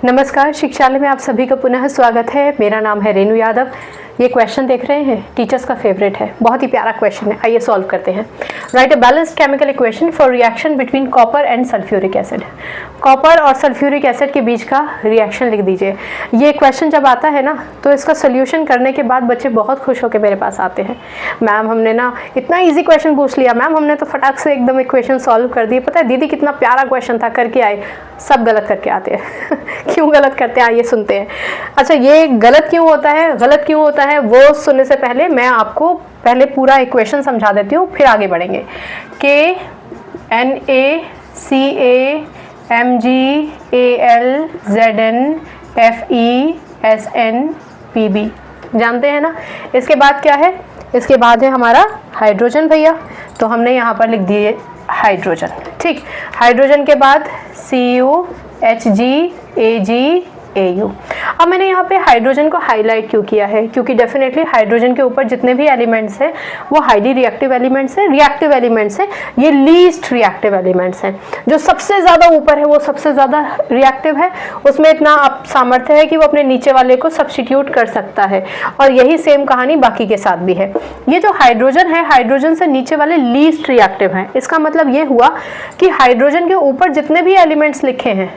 नमस्कार, शिक्षालय में आप सभी का पुनः स्वागत है। मेरा नाम है रेणु यादव। ये क्वेश्चन देख रहे हैं, टीचर्स का फेवरेट है, बहुत ही प्यारा क्वेश्चन है। आइए सॉल्व करते हैं। Right a balanced chemical equation for reaction between copper and sulphuric acid. Copper और सल्फ्यूरिक एसिड के बीच का रिएक्शन लिख दीजिए। ये क्वेश्चन जब आता है ना, तो इसका सोल्यूशन करने के बाद बच्चे बहुत खुश होकर मेरे पास आते हैं, मैम हमने ना इतना ईजी क्वेश्चन पूछ लिया, मैम हमने तो फटाक से एकदम इक्वेशन सॉल्व कर दिए, पता है दीदी कितना प्यारा क्वेश्चन था, करके आए। सब गलत करके आते हैं क्यों गलत करते हैं आइए सुनते हैं। अच्छा, ये गलत क्यों होता है, गलत क्यों होता है, वो सुनने से पहले मैं आपको पहले पूरा इक्वेशन समझा देती हूँ, फिर आगे बढ़ेंगे। KNaCl-MgAlZnFeSnPb जानते हैं ना। इसके बाद क्या है, इसके बाद है हमारा हाइड्रोजन भैया, तो हमने यहाँ पर लिख दिए हाइड्रोजन। ठीक, हाइड्रोजन के बाद CuHgAgAu। अब मैंने यहाँ पे हाइड्रोजन को हाईलाइट क्यों किया है, क्योंकि डेफिनेटली हाइड्रोजन के ऊपर जितने भी एलिमेंट्स हैं वो हाईली रिएक्टिव एलिमेंट्स हैं, रिएक्टिव एलिमेंट्स हैं। ये लीस्ट रिएक्टिव एलिमेंट्स हैं। जो सबसे ज़्यादा ऊपर है वो सबसे ज़्यादा रिएक्टिव है, उसमें इतना आप सामर्थ्य है कि वो अपने नीचे वाले को सब्स्टिट्यूट कर सकता है। और यही सेम कहानी बाकी के साथ भी है। ये जो हाइड्रोजन है, हाइड्रोजन से नीचे वाले लीस्ट रिएक्टिव हैं। इसका मतलब ये हुआ कि हाइड्रोजन के ऊपर जितने भी एलिमेंट्स लिखे हैं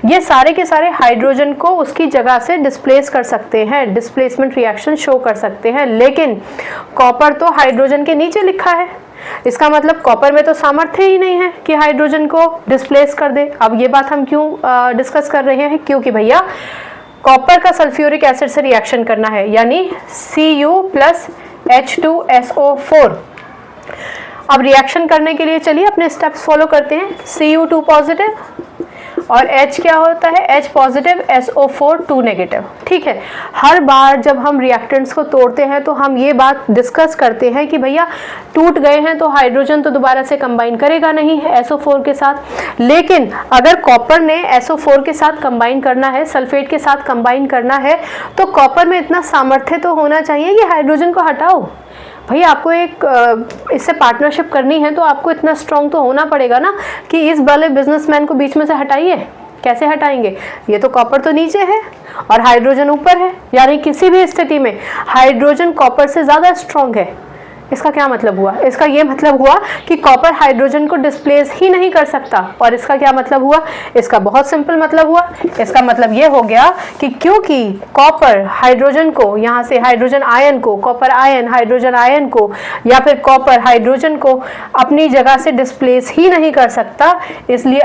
ये सारे के सारे हाइड्रोजन को उसकी जगह से डिस्प्लेस कर सकते हैं, डिस्प्लेसमेंट रिएक्शन शो कर सकते हैं। लेकिन कॉपर तो हाइड्रोजन के नीचे लिखा है, इसका मतलब कॉपर में तो सामर्थ्य ही नहीं है कि हाइड्रोजन को डिस्प्लेस कर दे। अब ये बात हम क्यों डिस्कस कर रहे हैं, क्योंकि भैया कॉपर का सल्फ्यूरिक एसिड से रिएक्शन करना है, यानी Cu+H2SO4। अब रिएक्शन करने के लिए चलिए अपने स्टेप्स फॉलो करते हैं। Cu2 पॉजिटिव और H क्या होता है, H पॉजिटिव, SO4 2 नेगेटिव। ठीक है, हर बार जब हम रिएक्टेंट्स को तोड़ते हैं तो हम ये बात डिस्कस करते हैं कि भैया टूट गए हैं तो हाइड्रोजन तो दोबारा से कंबाइन करेगा नहीं SO4 के साथ। लेकिन अगर कॉपर ने SO4 के साथ कंबाइन करना है, सल्फेट के साथ कंबाइन करना है, तो कॉपर में इतना सामर्थ्य तो होना चाहिए कि हाइड्रोजन को हटाओ। भैया आपको एक इससे पार्टनरशिप करनी है तो आपको इतना स्ट्रॉन्ग तो होना पड़ेगा ना कि इस वाले बिजनेसमैन को बीच में से हटाइए। कैसे हटाएंगे, ये तो कॉपर तो नीचे है और हाइड्रोजन ऊपर है, यानी किसी भी स्थिति में हाइड्रोजन कॉपर से ज़्यादा स्ट्रॉन्ग है। इसका क्या मतलब हुआ, इसका ये मतलब हुआ कि कॉपर हाइड्रोजन को डिस्प्लेस ही नहीं कर सकता। और इसका क्या मतलब हुआ, इसका बहुत सिंपल मतलब हुआ। इसका मतलब ये हो गया कि क्योंकि कॉपर हाइड्रोजन को, यहाँ से हाइड्रोजन आयन को, कॉपर आयन हाइड्रोजन आयन को, या फिर कॉपर हाइड्रोजन को अपनी जगह से डिस्प्लेस ही नहीं कर सकता, इसलिए